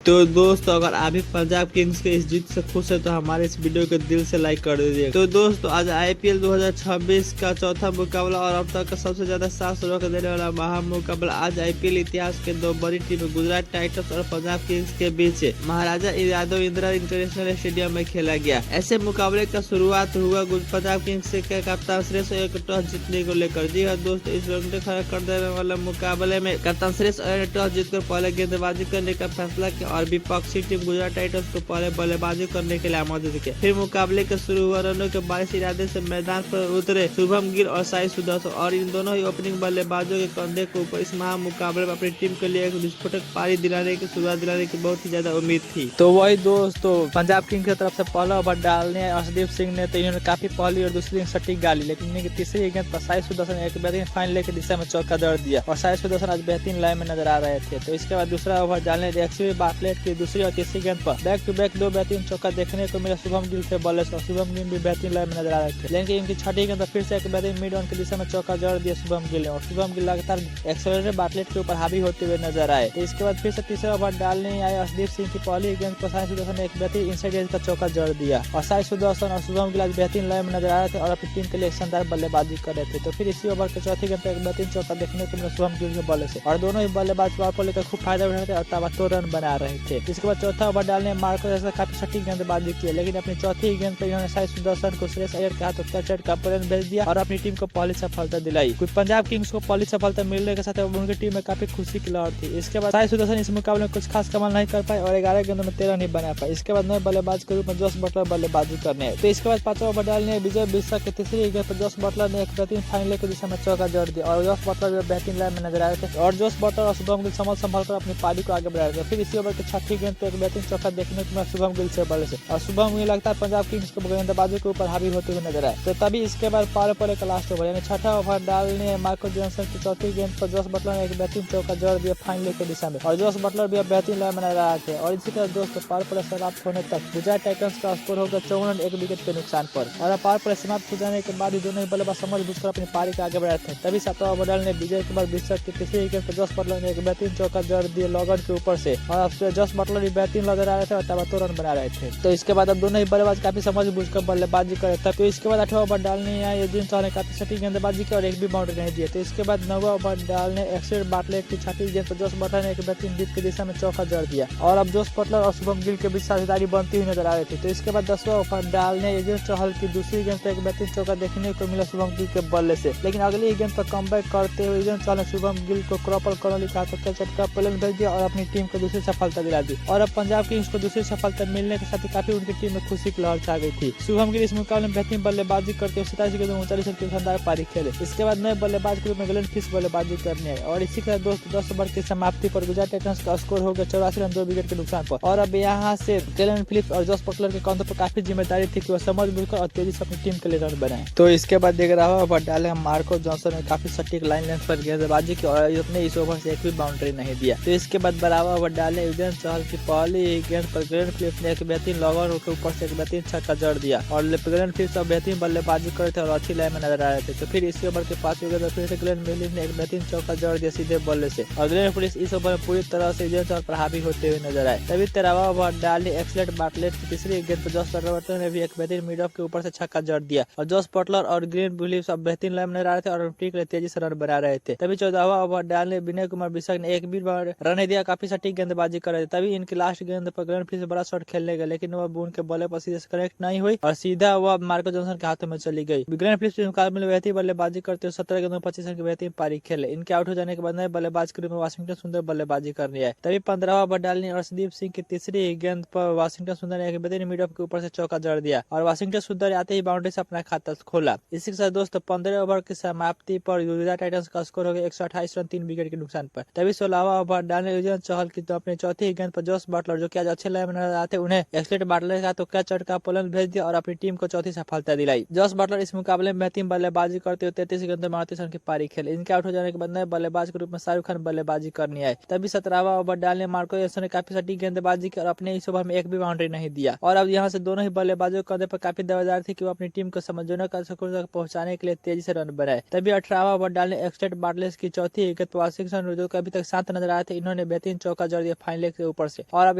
तो दोस्तों अगर आप भी पंजाब किंग्स के इस जीत से खुश है तो हमारे इस वीडियो को दिल से लाइक कर दीजिए। तो दोस्तों आज आईपीएल 2026 का चौथा मुकाबला और अब तक का सबसे ज्यादा 700 रन देने वाला महामुकाबला आज आईपीएल इतिहास के दो बड़ी टीम गुजरात टाइटंस और पंजाब किंग्स के बीच महाराजा यादव इंदिरा इंटरनेशनल स्टेडियम में खेला गया। ऐसे मुकाबले का शुरुआत हुआ पंजाब किंग्स के कप्तान श्रेयस अय्यर को टॉस जीतने को लेकर। जी हाँ दोस्तों, इस रंगटे खड़ा कर देने वाले मुकाबले में कप्तान श्रेयस अय्यर ने टॉस जीतकर पहले गेंदबाजी करने का फैसला किया और विपक्षी टीम गुजरात टाइटंस को पहले बल्लेबाजी करने के लिए आमंत्रित किया। फिर मुकाबले के शुरू हुआ रनों के बारिश इरादे से मैदान पर उतरे शुभम गिल और साई सुदर्शन और इन दोनों ही ओपनिंग बल्लेबाजों के कंधे के ऊपर इस महामुकाबले में अपनी टीम के लिए एक विस्फोटक पारी दिलाने की शुरुआत दिलाने की बहुत ही ज्यादा उम्मीद थी। तो वही दोस्तों पंजाब किंग्स की तरफ से पहला ओवर डालने अर्शदीप सिंह ने तो इन्होंने काफी पहली और दूसरी सटीक डाली, लेकिन इनकी तीसरी गेंद पर साई सुदर्शन एक बेहतरीन फाइनल की दिशा में चौका जड़ दिया और साई सुदर्शन आज बेहतरीन लाइन में नजर आ रहे थे। तो इसके बाद दूसरा ओवर डालने बार्कलेट की दूसरी और तीसरी गेंद पर बैक टू बैक दो बेहतरीन चौका देखने को मिला शुभम गिल के बल्ले से और शुभम गिल भी बेहतरीन लाइन में नजर आ रहे थे, लेकिन इनकी छठी गेंद पर फिर से एक बेहतरीन मिड ऑन की दिशा में चौका जड़ दिया शुभम गिल और शुभम गिल लगातार एक्सेलरेटर बार्कलेट के ऊपर हावी होते हुए नजर आए। तो इसके बाद फिर से तीसरा ओवर डालने आए अर्शदीप सिंह की पहली गेंद पर साई सुदर्शन ने एक बेहतरीन इनसाइड एज का चौका जड़ दिया और साई सुदर्शन और शुभम गिल आज बेहतरीन लाइन में नजर आ रहे थे और अपनी टीम के लिए शानदार बल्लेबाजी कर रहे थे। तो फिर इसी ओवर के चौथी गेंद पर एक बेहतरीन चौका देखने को मिला शुभम गिल के बल्ले से और दोनों ही बल्लेबाज बॉल को लेकर खूब फायदा उठा रहे थे और ताबड़तोड़ रन बना रहे थे। इसके बाद चौथा ओवर डालने मार्को जैसा काफी सटीक गेंदबाजी की, लेकिन अपनी चौथी गेंद पर इन्होंने साई सुदर्शन को श्रेयस अय्यर के हाथों कैच का पॉइंट भेज दिया और अपनी टीम को पहली सफलता दिलाई। कुछ पंजाब किंग्स को पहली सफलता मिलने के साथ उनकी टीम में काफी खुशी की लहर थी। इसके बाद साई सुदर्शन इस मुकाबले में कुछ खास कमाल नहीं कर पाए और 11 गेंदों में 13 नहीं बना पाए। इसके बाद नए बल्लेबाज के रूप में जोश बटलर बल्लेबाजी करने। तो इसके बाद पांचवा ओवर डालने विजय बिस्सा की तीसरी गेंद पर जोश बटलर ने एक बेहतरीन फाइनल की दिशा में चौका जड़ दिया और जोश बटलर बेहतरीन लाइन में नजर आ रहे थे और जोश बटलर और शुभम गिल संभाल कर अपनी पारी को आगे बढ़ा रहे थे। फिर इसी ओवर की छठी गेंद पर एक बेहतरीन चौका देखने को मिला शुभम गिल से बल्ले से और शुभम गिल लगता है पंजाब किंग्स को गेंदबाजी के ऊपर हावी होते हुए नजर आए। तो तभी इसके बाद पारे का लास्ट ओवर यानी छठा ओवर डालने मार्को जॉनसन की चौथी गेंद पर जोश बटलर ने एक बेहतरीन चौका जड़ दिया फाइनल की दिशा में और जोश बटलर भी बेहतरीन लाइन में नजर आ रहे थे। और इसी तरह दोस्तों पार समाप्त होने तक गुजरात टाइटंस का स्कोर होगा 54 रन 1 विकेट के नुकसान पर और पार समाप्त हो जाने के बाद ही दोनों ही बल्लेबाज समझ बुझकर अपनी पारी के आगे बढ़े थे। तभी सातवां ओवर डालने विजय कुमार बिस्सा की तीसरी गेंद पर जोश बटलर ने एक बेहतरीन चौका जड़ दिया लॉगन के ऊपर से और जोश बटलर भी बेहतरीन नजर आ रहे थे और ताबड़तोड़ रन बना रहे थे। तो इसके बाद अब दोनों ही बल्लेबाज काफी समझ बुझकर बल्लेबाजी करे थे। तो इसके बाद 8वां ओवर डालने आए युजवेंद्र चहल ने काफी सटीक गेंदबाजी की और एक भी बाउंड्री नहीं दिए। तो इसके बाद 9वां ओवर डालने एक्सेल बार्कलेट की छठी गेंद पर जोश बटलर ने एक बेहतरीन डीप की दिशा में चौका जड़ दिया और अब जोश बटलर और शुभम गिल के बीच साझेदारी बनती हुई नजर आ रही थी। तो इसके बाद 10वां ओवर डालने युजवेंद्र चहल की दूसरी गेंद पर एक बेहतरीन चौका देखने को मिला शुभम गिल के बल्ले से, लेकिन अगली गेंद पर कमबैक करते हुए युजवेंद्र चहल ने शुभम गिल को क्रॉपल करने का चटका पलट भेज दिया और अपनी टीम को दूसरी सफलता दिला दी और अब पंजाब किंग्स को दूसरी सफलता मिलने के साथ ही काफी उनकी टीम में खुशी की लहर छा गई थी। शुभम गिल इस मुकाबले में बेहतरीन बल्लेबाजी करते हुए 87 गेंदों में 39 रन की शानदार पारी खेले। इसके बाद नए बल्लेबाज के रूप में ग्लेन फिश बल्लेबाजी करने आए और इसी के साथ दोस्तों 10 ओवर की समाप्ति पर गुजरात टाइटंस का स्कोर हो गया 84 रन 2 विकेट के नुकसान पर और अब यहाँ से कैलन फिलिप्स और जोश बटलर के कंधों पर काफी जिम्मेदारी थी कि वो समझ बुझकर और तेजी से अपनी टीम के लिए रन बनाए। तो इसके बाद देख रहा ओवर डाले मार्को जॉनसन ने काफी सटीक लाइन लेंथ पर गेंदबाजी की और अपने इस ओवर से एक भी बाउंड्री नहीं दिया। तो इसके बाद बराबर ओवर डाले युजवेंद्र चहल की पहली गेंद पर ग्लेन फिलिप्स ने एक बेहतरीन लॉगर के ऊपर से एक बेहतरीन छक्का जड़ दिया और ग्लेन फिलिप्स बेहतरीन बल्लेबाजी करे थे और अच्छी लाइन में नजर आ रहे थे। तो फिर इसी ओवर के 5वीं गेंद पर फिर से ग्लेन फिलिप्स ने एक बेहतरीन चौका जड़ दिया सीधे बल्ले से और ग्लेन फिलिप्स इस ओवर में पूरी तरह से युजवेंद्र चहल पर हावी होते हुए नजर आए। तभी 13वां ओवर डाले एक्सेलेंट बार्कलेट की तीसरी गेंद पर जोश बटलर ने भी एक बेहतरीन मिड ऑफ के ऊपर से छक्का जड़ दिया और जोश बटलर और ग्लेन फिलिप्स बेहतरीन लाइन में नजर आ रहे थे और टीम के लिए तेजी से रन बना रहे थे। तभी 14वां ओवर डालने विनय कुमार बिस्सा ने एक भी रन नहीं दिया, काफी सटीक गेंदबाजी कर रहे थे। तभी इनकी लास्ट गेंद पर ग्लेन फिलिप्स बड़ा शॉट खेलने गए, लेकिन वह बून के बॉल पर सीधे से कनेक्ट नहीं हुई और सीधा वह मार्को जॉनसन के हाथों में चली गई। ग्लेन फिलिप्स इस मुकाबले में बेहतरीन बल्लेबाजी करते हुए 17 गेंदों में 25 रन की बेहतरीन पारी खेले। इनके आउट हो जाने के बाद नए बल्लेबाज के रूप में वाशिंगटन सुंदर बल्लेबाजी करने आए। तभी 15वां ओवर डालने अर्शदीप सिंह की तीसरी गेंद पर वाशिंगटन सुंदर ने एक बेहतरीन मिड ऑफ के ऊपर से चौका जड़ दिया और वाशिंगटन सुंदर आते ही बाउंड्री से अपना खाता खोला। इसी के साथ दोस्तों 15 ओवर की समाप्ति पर गुजरात टाइटंस का स्कोर हो गया 128 रन 3 विकेट के नुकसान पर। तभी 16वां ओवर डालने युजवेंद्र चहल की तो अपनी चौथी गेंद पर जोश बटलर जो कि आज अच्छे लाइन में नजर आते उन्हें एक्सलेट बार्कलेट का तो कैच का पलट भेज दिया और अपनी टीम को चौथी सफलता दिलाई। जोश बटलर इस मुकाबले में बेहतरीन बल्लेबाजी करते हुए 33 गेंदों में 38 रन की पारी खेले। इनके आउट हो जाने के बाद नए बल्लेबाज के रूप में शाहरुख खान बल्लेबाजी करने आए। तभी 17वां ओवर डालने मार्को जॉनसन ने काफी सटीक गेंदबाजी की और अपने इस ओवर में एक भी बाउंड्री नहीं दिया और अब यहाँ से दोनों ही बल्लेबाजों के कंधे पर काफी दावेदार थी कि वो अपनी टीम को समझौता का स्कोर तक पहुंचाने के लिए तेजी से रन बनाए। तभी 18वां ओवर डालने एक्सलेट बार्कलेट की चौथी विकेट पर वाशिंगटन जो अभी तक शांत नजर आए थे, इन्होंने बेहतरीन चौका जड़ दिया फाइनल के ऊपर से और अब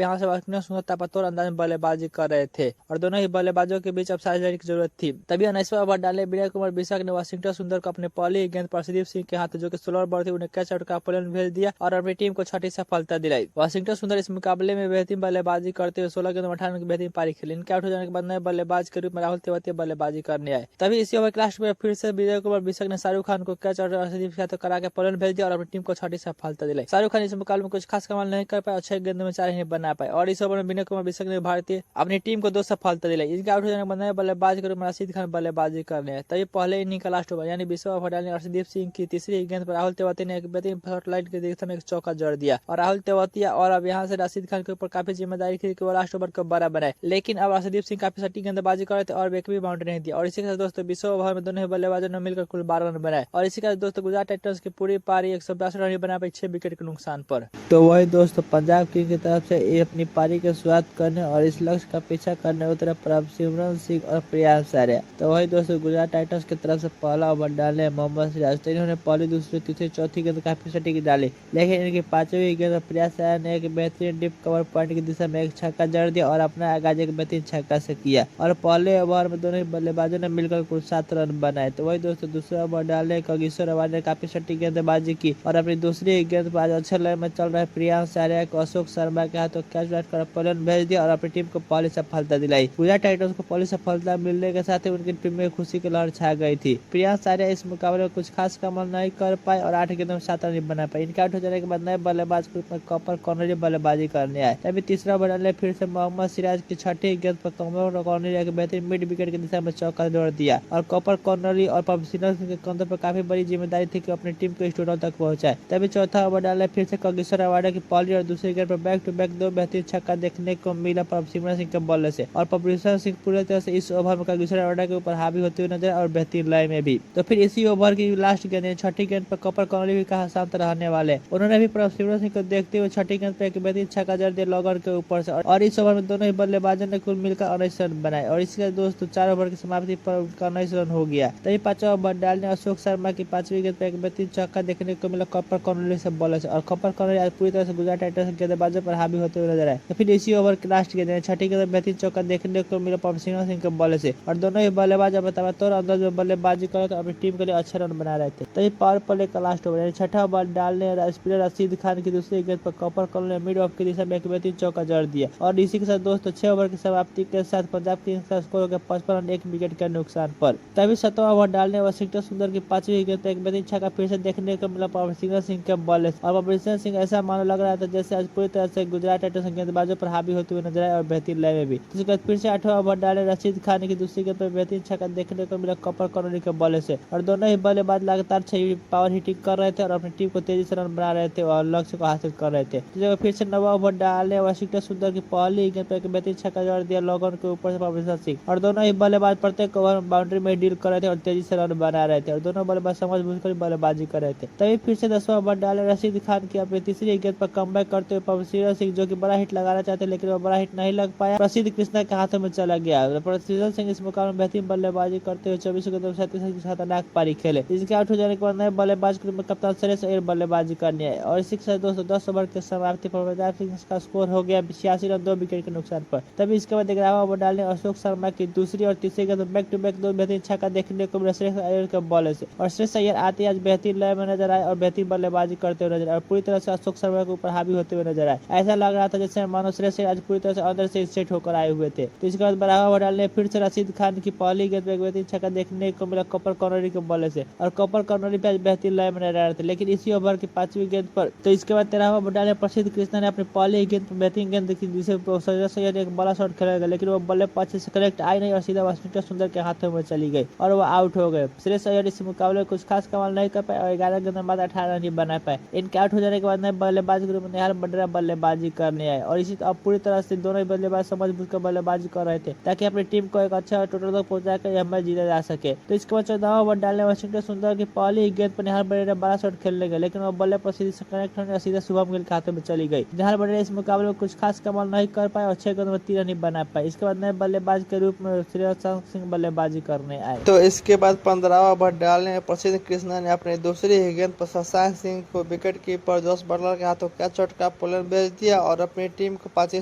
यहाँ से वाशिंगटन सुंदर ताबड़तोड़ अंदाज में बल्लेबाजी कर रहे थे और दोनों ही बल्लेबाजों के बीच अब साझेदारी की जरूरत थी। तभी 19वां ओवर डाले विजय कुमार बिसाक ने वाशिंगटन सुंदर को अपने पहली गेंद पर अर्शदीप सिंह के हाथ जो कि स्लोअर बॉल थी उन्हें कैच आउट का पलन भेज दिया और अपनी टीम को छठी सफलता दिलाई। वाशिंगटन सुंदर इस मुकाबले में बेहतरीन बल्लेबाजी करते हुए 16 गेंद में 58 की बेहतरीन पारी खेली। इनके आउट हो जाने के बाद नए बल्लेबाज के रूप में राहुल तेवतिया बल्लेबाजी करने आए। तभी इसी ओवर के लास्ट में फिर से विजय कुमार बिसाक ने शाहरुख खान को कैच और अर्शदीप के हाथों करा के पलन भेज दिया और अपनी टीम को छठी सफलता दिलाई। शाहरुख खान इस मुकाबले में कुछ खास कमाल नहीं कर पाए और 6 गेंदों में 4 नहीं बना पाए और इस ओवर में विजय कुमार बिसाक ने भारतीय अपनी टीम को 2 सफलता दिलाई। इनके आउट हो जाने के बाद नए बल्लेबाज के रूप में रशीद खान बल्लेबाजी करने आए। तभी पहले इनिंग का लास्ट ओवर यानी 20वां ओवर डालने अर्शदीप सिंह की तीसरी गेंद पर राहुल तेवतिया ने एक बेहतरीन शॉट लाइन के दिशा में एक चौका जड़ दिया और राहुल तेवतिया और अब यहाँ से रशीद खान के ऊपर काफी जिम्मेदारी थी कि वो लास्ट ओवर को बड़ा बनाए, लेकिन अब अर्शदीप सिंह काफी सटीक गेंदबाजी कर रहे थे और एक भी बाउंड्री नहीं दिया और इसी के साथ दोस्तों 20वें ओवर में दोनों ही बल्लेबाजों ने मिलकर कुल 12 रन बनाए और इसी के साथ दोस्तों गुजरात टाइटंस की पूरी पारी 162 रन बना पाई 6 विकेट के नुकसान पर। तो वही दोस्तों पंजाब किंग्स की तरफ से अपनी पारी की शुरुआत करने और इस लक्ष्य का पीछा करने उतरे प्रभसिमरन सिंह और प्रियांश आर्या। तो वही दोस्तों गुजरात टाइटंस की तरफ से पहला ओवर डालने मोहम्मद सिराज, तो इन्होंने पहली दूसरी तीसरी चौथी गेंद काफी सटीक डाली, लेकिन इनकी 5वीं गेंद प्रियांश आर्या ने एक बेहतरीन डिप कवर पॉइंट की दिशा में एक छक्का जड़ दिया और अपना आगाज एक बेहतरीन छक्का से किया और पहले ओवर में दोनों ही बल्लेबाजों ने मिलकर कुल 7 रन बनाए। तो वही दोस्तों दूसरा ओवर डालने कगिसोर रबाडा ने काफी सटीक गेंदबाजी की और अपनी दूसरी गेंद पर आज अच्छे लय में चल रहे प्रियांश आर्या को अशोक शर्मा के हाथों कैच बैट कर पलन भेज दिया और अपनी टीम को पहली सफलता दिलाई। गुजरात टाइटंस को पहली सफलता मिलने के साथ ही उनकी टीम में खुशी की लहर छा गई थी। प्रियांश आर्या इस मुकाबले में कुछ खास कमाल नहीं कर पाए और 8 गेंदों में 7 रन बना पाए। इनके आउट हो जाने के बाद नए बल्लेबाज के रूप में कॉपर कॉर्नरी बल्लेबाजी करने आए। तभी तीसरा ओवर डालने फिर से मोहम्मद सिराज की छठी गेंद पर कॉपर कॉर्नरी एक बेहतरीन मिड विकेट की दिशा में चौका जोड़ दिया और कॉपर कॉर्नरी और प्रभसिमरन सिंह के कंधों पर काफी बड़ी जिम्मेदारी थी कि अपनी टीम को इस टूर्नामेंट तक पहुंचाए। तभी चौथा ओवर डालने फिर से कगिसोर रबाडा की पहली और दूसरी गेंद पर बैक टू बैक 2 बेहतरीन छक्का देखने को मिला प्रभसिमरन सिंह के बल्ले से और प्रभसिमरन सिंह पूरी तरह से इस ओवर में कगिसोर रबाडा के ऊपर हावी होते हुए नजर और बेहतरीन लय में भी। तो फिर इसी ओवर की लास्ट गेंद छठी गेंद पर कॉपर कॉर्नरी भी कहा शांत रहने वाले, उन्होंने भी प्रभसिमरन सिंह को देखते हुए छठी गेंद पर एक बेहतरीन छक्का जड़ दिया लॉगर के ऊपर से और इस ओवर में दोनों ही बल्लेबाजों ने कुल मिलकर 19 रन बनाए और इसके दोस्तों 4 ओवर की समाप्ति पर उनका 19 रन हो गया। तभी 5वां ओवर डालने अशोक शर्मा की 5वीं गेंद पर एक बेहतरीन छक्का देखने को मिला कॉपर कॉर्नरी से बॉलर से और कॉपर कॉर्नरी आज पूरी तरह से गुजरात टाइटंस के गेंदबाजों पर हावी होते हुए नजर आए। तो फिर इसी ओवर की लास्ट गेंद छठी गेंद बेहतरीन चौका देखने को मिला प्रभसिमरन सिंह के बॉलर से और दोनों ही बल्लेबाज अब तबातौर अंदाज में बल्लेबाजी कर रहे थे और अपनी टीम के लिए अच्छे रन बना रहे थे। तभी पावर प्ले का लास्ट ओवर छठा ओवर डालने स्पिनर रशीद खान की दूसरी गेंद पर कॉपर कॉर्नरी मिड ऑफ की दिशा में एक बेहतरीन चौका जड़ दिया और इसी के साथ दोस्तों 6 ओवर की समाप्ति के साथ पंजाब किंग्स का स्कोर हो गया 55 रन 1 विकेट के नुकसान पर। तभी 7वां ओवर डालने वाशिंगटन सुंदर की 5वीं गेंद पर एक बेहतरीन छक्का फिर से देखने को मिला प्रभसिमरन सिंह के बॉल और प्रभसिमरन सिंह ऐसा मानो लग रहा था जैसे आज पूरी तरह से गुजरात टाइटंस गेंदबाजों पर हावी होते हुए नजर आए और बेहतरीन लय में भी। इसके बाद फिर से 8वां ओवर डाले रशीद खान की दूसरी गेंद पर बेहतरीन छक्का देखने को मिला कॉपर कॉर्नरी के बॉल से और दोनों ही बल्लेबाज लगातार 6 पावर हिटिंग कर रहे थे और अपनी टीम को तेजी से रन बना रहे थे और लक्ष्य को हासिल कर रहे थे। तो फिर से 9वां ओवर डाले वाशिंगटन सुंदर की पहली गेंद पर एक बेहतरीन छक्का जड़ दिया लॉगर के ऊपर से प्रभसिमरन सिंह और दोनों ही बल्लेबाज प्रत्येक ओवर बाउंड्री में डील कर रहे थे और तेजी से रन बना रहे थे और दोनों बल्लेबाज समझ बूझकर बल्लेबाजी कर रहे थे। तभी फिर से 10वां ओवर डाले रशीद खान की अपनी तीसरी गेंद पर कमबैक करते हुए प्रभसिमरन सिंह जो कि बड़ा हिट लगाना चाहते लेकिन वो बड़ा हिट नहीं लग पाया, प्रसिद्ध कृष्णा के हाथों में चला गया। प्रभसिमरन सिंह इस मुकाबले में बेहतरीन बल्लेबाजी करते हुए 24 गेंदों में 37 की खतरनाक पारी खेले। इसके आउट हो जाने के बाद नए बल्लेबाज के रूप में कप्तान सुरेश अय्यर बल्लेबाजी करने आए और इसी के साथ दोस्तों 10 ओवर के समाप्ति पर पंजाब किंग्स का स्कोर हो गया 86 रन 2 विकेट के नुकसान पर। तभी इसके बाद 11वां ओवर डालने अशोक शर्मा की दूसरी और तीसरी गेंद बैक टू बैक 2 बेहतरीन छक्का देखने को मिला सुरेश अय्यर के बॉल से और सुरेश अय्यर आते आज बेहतरीन लय में नजर आए और बेहतरीन बल्लेबाजी करते हुए नजर आए और पूरी तरह से अशोक शर्मा के ऊपर हावी होते हुए नजर आए। ऐसा लग रहा था जैसे मानो सुरेश अय्यर आज पूरी तरह से अंदर से सेट होकर आए हुए थे। तो इसके बाद 12वां ओवर डालने फिर से रशीद खान की पहली गेंद पर एक बेहतरीन छक्का देखने को मिला कॉपर कॉर्नरी के बॉल से और कॉपर कॉर्नरी पे आज बेहतरीन लय में नजर आ रहे थे लेकिन इसी ओवर की 5वीं गेंद पर। तो इसके बाद 13वां ओवर डालने प्रसिद्ध कृष्णा ने अपनी पहली गेंद पर बेहतरीन गेंद की जिसे सुरेश अय्यर एक बड़ा शॉट खेला गया लेकिन वो बल्ले अच्छे से कनेक्ट आई नहीं और सीधा वाशिंगटन सुंदर के हाथों में चली गई और वो आउट हो गए। सुरेश अय्यर इस मुकाबले में कुछ खास कमाल नहीं कर पाए और 11 गेंद में 18 रन ही बना पाए। इनके आउट हो जाने के बाद नए बल्लेबाज के रूप में निहाल बंडरा बल्लेबाजी करने आए और इसी अब पूरी तरह से दोनों ही बल्लेबाज समझ बूझ कर बल्लेबाजी कर रहे थे ताकि अपनी टीम को एक अच्छा टोटल तक पहुंचाकर यह मैच जीता जा सके। तो इसके बाद 14वां ओवर डालने वाशिंगटन सुंदर की पहली गेंद पर निहाल बंडरा बड़ा शॉट खेलने गए लेकिन वो बल्ले पर सीधे कनेक्ट होने सीधा शुभम गिल के हाथों में चली गई। निहाल बंडरा इस मुकाबले में कुछ खास कमाल नहीं कर पाए और 6 गेंद में 3 रन ही बना पाए। इसके बाद नए बल्लेबाज के रूप में श्रेयस सिंह बल्लेबाजी करने आए। तो इसके बाद 15वां ओवर डालने में प्रसिद्ध कृष्णा ने अपने दूसरी गेंद पर शशांक सिंह को विकेट कीपर जोश बटलर के हाथों कैच आउट का पॉलन भेज दिया और अपनी टीम को 5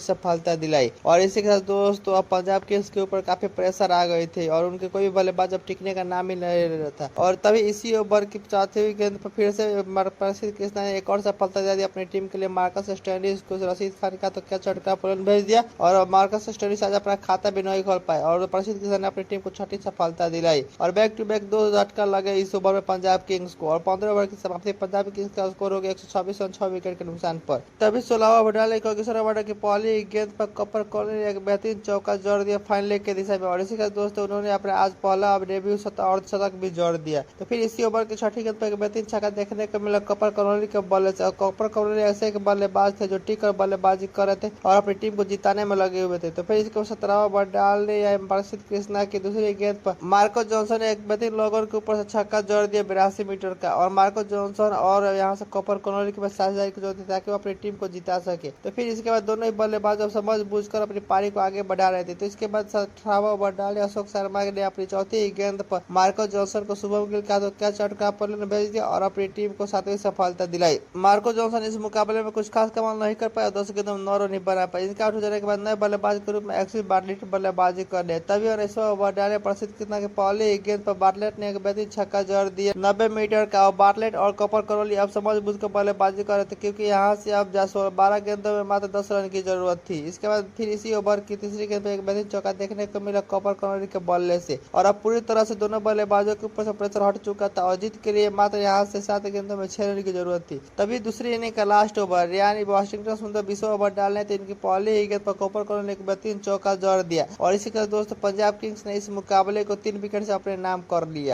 सफलता दिलाई। और इसी के साथ दोस्तों अब पंजाब किंग्स के ऊपर काफी प्रेशर आ गई थी और उनके कोई भी बल्लेबाज अब टिकने का नाम ही नहीं ले रहा था। और तभी इसी ओवर की 4वीं गेंद पर फिर से प्रसिद्ध कृष्णा ने एक और सफलता दे दी अपनी टीम के लिए। मार्कस स्टोइनिस को रशीद खान का तो क्या चटका पॉलन भेज दिया और मार्कस स्टोइनिस आज अपना खाता भी नहीं खोल पाए और प्रसिद्ध कृष्णा ने अपनी टीम को 6ठी सफलता दिलाई। और बैक टू बैक 2 झटका लगे इस ओवर में पंजाब किंग्स को और 15 ओवर की समाप्ति पंजाब किंग्स का स्कोर हो गया 126 रन 6 विकेट के नुकसान पर। तभी 16वां ओवर डाले किशोर रबाडा की पहली गेंद पर कपर कॉर्नर ने एक बेहतरीन चौका जोड़ दिया फाइनल के दिशा में। और इसी के दोस्तों उन्होंने अपने आज पहला डेब्यू शतक भी जोड़ दिया। तो फिर इसी ओवर की 6ठी गेंद पर एक बेहतरीन छक्का देखने को मिला कपर कॉर्नर के बल्ले से। और कपर कॉर्नर ऐसे एक बल्लेबाज थे जो टिक कर बल्लेबाजी कर रहे थे और अपनी टीम को जिताने में लगे हुए थे। तो फिर इसके 17वां ओवर डालने या प्रसिद्ध कृष्णा की दूसरी गेंद पर मार्को जॉनसन ने एक बेहतरीन लोगों के ऊपर से छक्का जोड़ दिया 82 मीटर का। और मार्को जॉनसन और यहाँ से कपर कॉर्नर के साझेदारी की जरूरत थी ताकि वो अपनी टीम को जिता सके। तो फिर इसके बाद दोनों ही बल्लेबाज अब समझ बूझ कर अपनी पारी को आगे बढ़ा रहे थे। तो इसके बाद 18वां ओवर डाले अशोक शर्मा ने अपनी चौथी गेंद पर मार्को जॉनसन को शुभम गिल का तो क्या चटका पॉलन भेज दिया और अपनी टीम को 7वीं सफलता दिलाई। मार्को जॉनसन इस मुकाबले में कुछ खास कमाल नहीं कर पाया, 10 गेंदों में 9 रन नहीं बना पाए। इनका आउट हो जाने के बाद नए बल्लेबाज के रूप में एक्सिस बार्टलेट बल्लेबाजी कर रहे। तभी 19वां ओवर डाले प्रसिद्ध कृष्णा के पहले गेंद पर बार्टलेट ने एक बेहतरीन छक्का जोड़ दिया 90 मीटर का। और बार्टलेट और कपर करोली अब समझ बूझ कर बल्लेबाजी कर रहे थे क्योंकि यहाँ से अब 12 गेंदों में मात्र 10 रन की जरूरत थी। इसके बाद फिर इसी ओवर की तीसरी गेंद पर एक बेहतरीन चौका देखने को मिला कपर करोली के बल्ले से। और अब पूरी तरह से दोनों बल्लेबाजों के ऊपर से प्रेशर हट चुका था और जीत के लिए मात्र यहाँ से 7 गेंदों में 6 रन की जरूरत थी। तभी दूसरी इनिंग का लास्ट ओवर यानी वाशिंगटन सुंदर 20वां ओवर डालने थे। इनकी पहले ही गेंद पर कपर करोली ने एक बेहतरीन चौका जोड़ दिया और इसी के साथ दोस्तों पंजाब किंग्स ने इस मुकाबले को 3 विकेट से अपने नाम कर लिया।